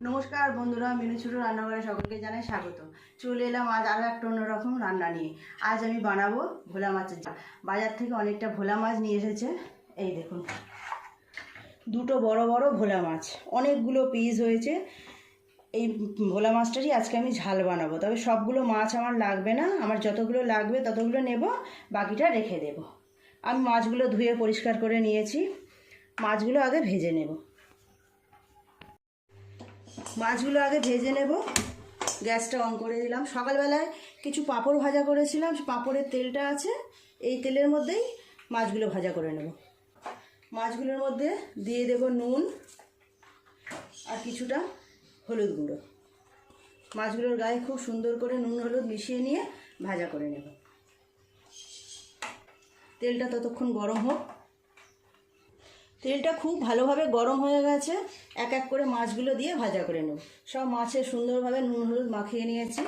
নমস্কার বন্ধুরা, মিনু ছোট রান্নাঘরে সকলকে জানাই স্বাগত। চলে এলাম আজ আরও একটা অন্যরকম রান্না নিয়ে। আজ আমি বানাবো ভোলা মাছের ঝাল। বাজার থেকে অনেকটা ভোলা মাছ নিয়ে এসেছে। এই দেখুন, দুটো বড় বড় ভোলা মাছ, অনেকগুলো পিস হয়েছে। এই ভোলা মাছটারই আজকে আমি ঝাল বানাবো। তবে সবগুলো মাছ আমার লাগবে না, আমার যতগুলো লাগবে ততগুলো নেব, বাকিটা রেখে দেব। আমি মাছগুলো ধুয়ে পরিষ্কার করে নিয়েছি। মাছগুলো আগে ভেজে নেব। মাছগুলো আগে ভেজে নেব। গ্যাসটা অন করে দিলাম। সকালবেলায় কিছু পাঁপড় ভাজা করেছিলাম, পাঁপড়ের তেলটা আছে, এই তেলের মধ্যেই মাছগুলো ভাজা করে নেব। মাছগুলোর মধ্যে দিয়ে দেব নুন আর কিছুটা হলুদ গুঁড়ো। মাছগুলোর গায়ে খুব সুন্দর করে নুন হলুদ মিশিয়ে নিয়ে ভাজা করে নেব। তেলটা ততক্ষণ গরম হোক। তেলটা খুব ভালোভাবে গরম হয়ে গেছে। এক এক করে মাছগুলো দিয়ে ভাজা করে নেব। সব মাছে সুন্দরভাবে নুন হলুদ মাখিয়ে নিয়েছি।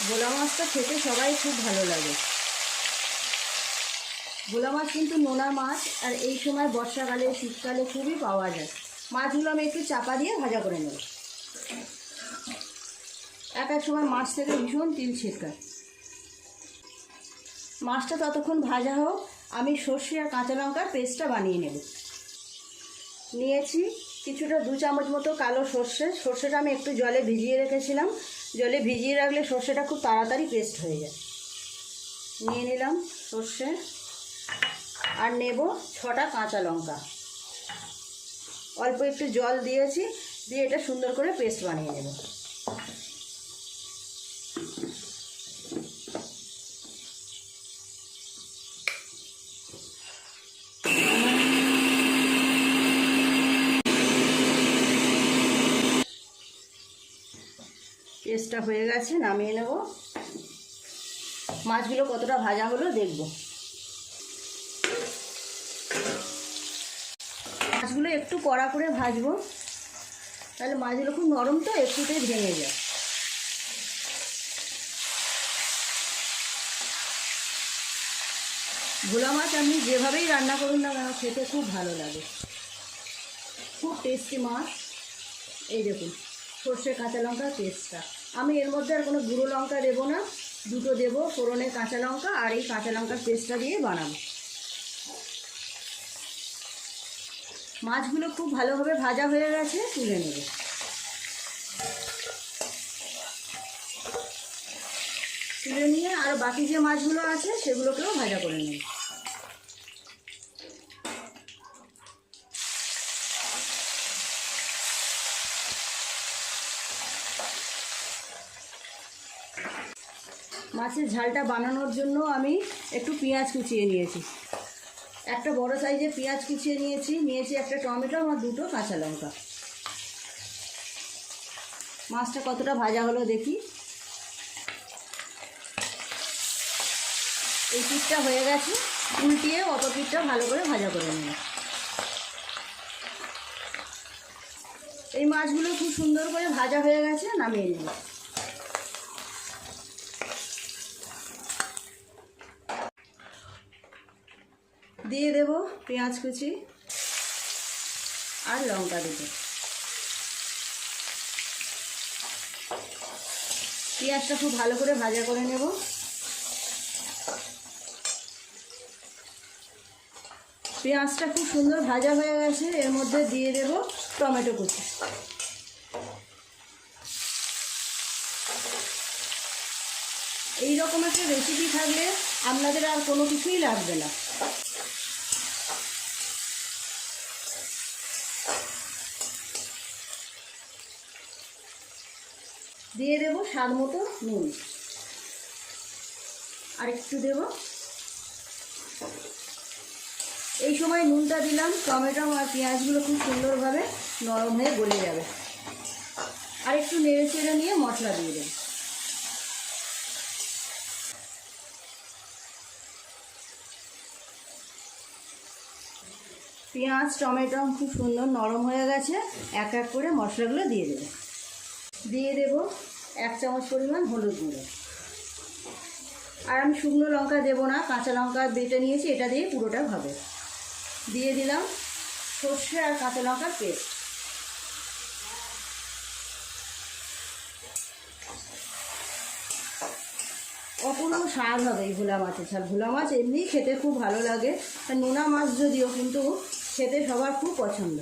ভোলা মাছটা খেতে সবাই খুব ভালো লাগে। ভোলা মাছ কিন্তু নোনা মাছ, আর এই সময় বর্ষাকালে শীতকালে খুবই পাওয়া যায়। মাছগুলো আমি একটু চাপা দিয়ে ভাজা করে নেব। এক এক সময় মাছ থেকে ভীষণ তিল ছিটকায়। মাছটা ততক্ষণ ভাজা হোক, আমি সর্ষে আর কাঁচা লঙ্কার পেস্টটা বানিয়ে নেব। নিয়েছি কিছুটা 2 চামচ মতো কালো সর্ষে। সর্ষেটা আমি একটু জলে ভিজিয়ে রেখেছিলাম। জলে ভিজিয়ে রাখলে সর্ষেটা খুব তাড়াতাড়ি পেস্ট হয়ে যায়। নিয়ে নিলাম সর্ষে, আর নেব 6টা কাঁচা লঙ্কা। অল্প একটু জল দিয়েছি, দিয়ে এটা সুন্দর করে পেস্ট বানিয়ে নেব। পেস্টটা হয়ে গেছে, নামিয়ে নেব। মাছগুলো কতটা ভাজা হলো দেখব। মাছগুলো একটু কড়া করে ভাজবো, তাহলে মাছগুলো খুব নরম তো, একটুতেই ভেঙে যায়। ভোলা মাছ আপনি যেভাবেই রান্না করুন না কেন, খেতে খুব ভালো লাগে, খুব টেস্টি মাছ। এই দেখুন সর্ষে কাঁচা লঙ্কার পেস্টটা। আমি এর মধ্যে আর কোনো গুঁড়ো লঙ্কা দেবো না, দুটো দেবো ফোড়নে কাঁচা লঙ্কা, আর এই কাঁচা লঙ্কার পেস্টটা দিয়ে বানাবো। মাছগুলো খুব ভালোভাবে ভাজা হয়ে গেছে, তুলে নেব। তুলে নিয়ে আর বাকি যে মাছগুলো আছে সেগুলোকেও ভাজা করে নেব। মাছের ঝালটা বানানোর জন্য আমি একটু পেঁয়াজ কুচিয়ে নিয়েছি। একটা বড় সাইজের পেঁয়াজ কুচিয়ে নিয়েছি একটা টমেটো আর 2টো কাঁচা লঙ্কা। মাছটা কতটা ভাজা হলো দেখি। এই পিঠটা হয়ে গেছে, উল্টিয়ে অপর পিঠটা ভালো করে ভাজা করে নেব। এই মাছগুলো খুব সুন্দর করে ভাজা হয়ে গেছে, নামিয়ে নেব। দিয়ে দেব পেঁয়াজ কুচি আর লঙ্কা দুটো। পেঁয়াজটা খুব ভালো করে ভাজা করে নেব। পেঁয়াজটা খুব সুন্দর ভাজা হয়ে গেছে, এর মধ্যে দিয়ে দেব টমেটো কুচি। এইরকম একটা রেসিপি থাকলে আপনাদের আর কোনো কিছুই লাগবে না। দিয়ে দেব স্বাদ মতো নুন, আর একটু দেব। এই সময় নুনটা দিলাম, টমেটো আর পেঁয়াজগুলো খুব সুন্দরভাবে নরম হয়ে গলে যাবে। আর একটু নেড়ে চেড়ে নিয়ে মশলা দিয়ে দেব। পেঁয়াজ টমেটো খুব সুন্দর নরম হয়ে গেছে। এক এক করে মশলাগুলো দিয়ে দেব। দিয়ে দেব 1 চামচ পরিমাণ হলুদ গুঁড়ো। আর আমি শুকনো লঙ্কা দেবো না, কাঁচা লঙ্কা বেটে নিয়েছি, এটা দিয়ে পুরোটা হবে। দিয়ে দিলাম সর্ষে আর কাঁচা লঙ্কার পেস্ট। অপূর্ব স্বাদ হবে এই ভোলা মাছের ঝাল। ভোলা মাছ এমনিই খেতে খুব ভালো লাগে, আর নোনা মাছ যদিও কিন্তু খেতে সবার খুব পছন্দ।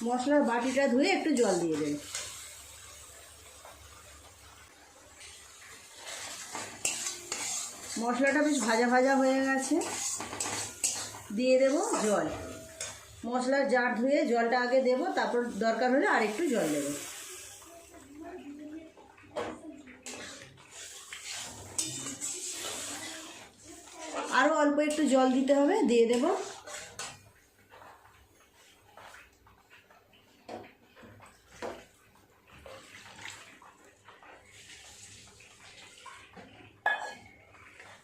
মশলার বাটিটা ধুয়ে একটু জল দিয়ে দেবেন। মশলাটা বেশ ভাজা ভাজা হয়ে গেছে, দিয়ে দেব জল। মশলার জার ধুয়ে জলটা আগে দেব, তারপর দরকার হলে আর একটু জল দেব। আরও অল্প একটু জল দিতে হবে, দিয়ে দেব।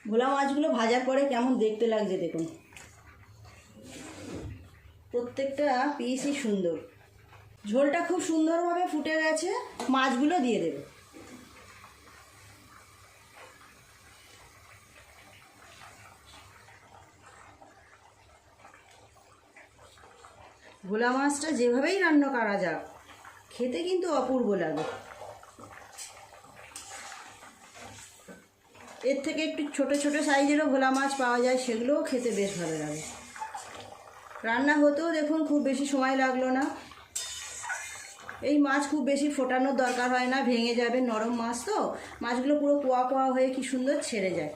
ভোলা মাছগুলো ভাজার পরে কেমন দেখতে লাগছে দেখুন, প্রত্যেকটা পিসই সুন্দর। ঝোলটা খুব সুন্দরভাবে ফুটে গেছে, মাছগুলো দিয়ে দেব। ভোলা মাছটা যেভাবেই রান্না করা যাক খেতে কিন্তু অপূর্ব লাগে। এর থেকে একটু ছোট ছোট সাইজেরও ভোলা মাছ পাওয়া যায়, সেগুলোও খেতে বেশ ভালো লাগে। রান্না হতেও দেখুন খুব বেশি সময় লাগলো না। এই মাছ খুব বেশি ফোটানোর দরকার হয় না, ভেঙে যাবে, নরম মাছ তো। মাছগুলো পুরো কোয়া কোয়া হয়ে কি সুন্দর ছেড়ে যায়।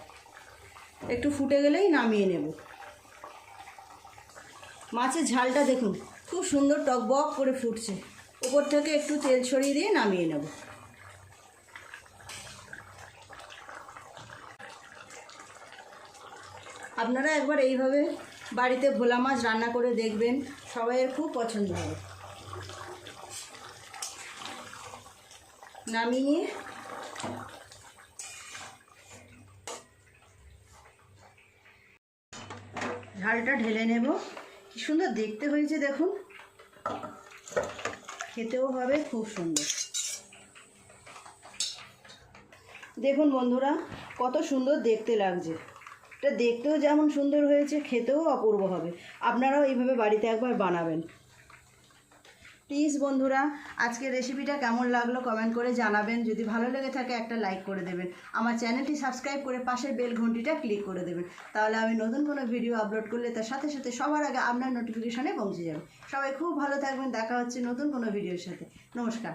একটু ফুটে গেলেই নামিয়ে নেব। মাছের ঝালটা দেখুন খুব সুন্দর টকবক করে ফুটছে। উপর থেকে একটু তেল ছড়িয়ে দিয়ে নামিয়ে নেব। আপনারা একবার এইভাবে বাড়িতে ভোলা মাছ রান্না করে দেখবেন, সবাইয়ের খুব পছন্দ হবে। নামিয়ে ঝালটা ঢেলে নেব। কি সুন্দর দেখতে হয়েছে দেখুন, খেতেও হবে খুব সুন্দর। দেখুন বন্ধুরা কত সুন্দর দেখতে লাগছে। এটা দেখতেও যেমন সুন্দর হয়েছে, খেতেও অপূর্ব হবে। আপনারাও এইভাবে বাড়িতে একবার বানাবেন প্লিজ। বন্ধুরা আজকের রেসিপিটা কেমন লাগলো কমেন্ট করে জানাবেন। যদি ভালো লেগে থাকে একটা লাইক করে দেবেন। আমার চ্যানেলটি সাবস্ক্রাইব করে পাশের বেল ঘন্টিটা ক্লিক করে দেবেন, তাহলে আমি নতুন কোনো ভিডিও আপলোড করলে তার সাথে সাথে সবার আগে আপনার নোটিফিকেশনে পৌঁছে যাবে। সবাই খুব ভালো থাকবেন, দেখা হচ্ছে নতুন কোনো ভিডিওর সাথে। নমস্কার।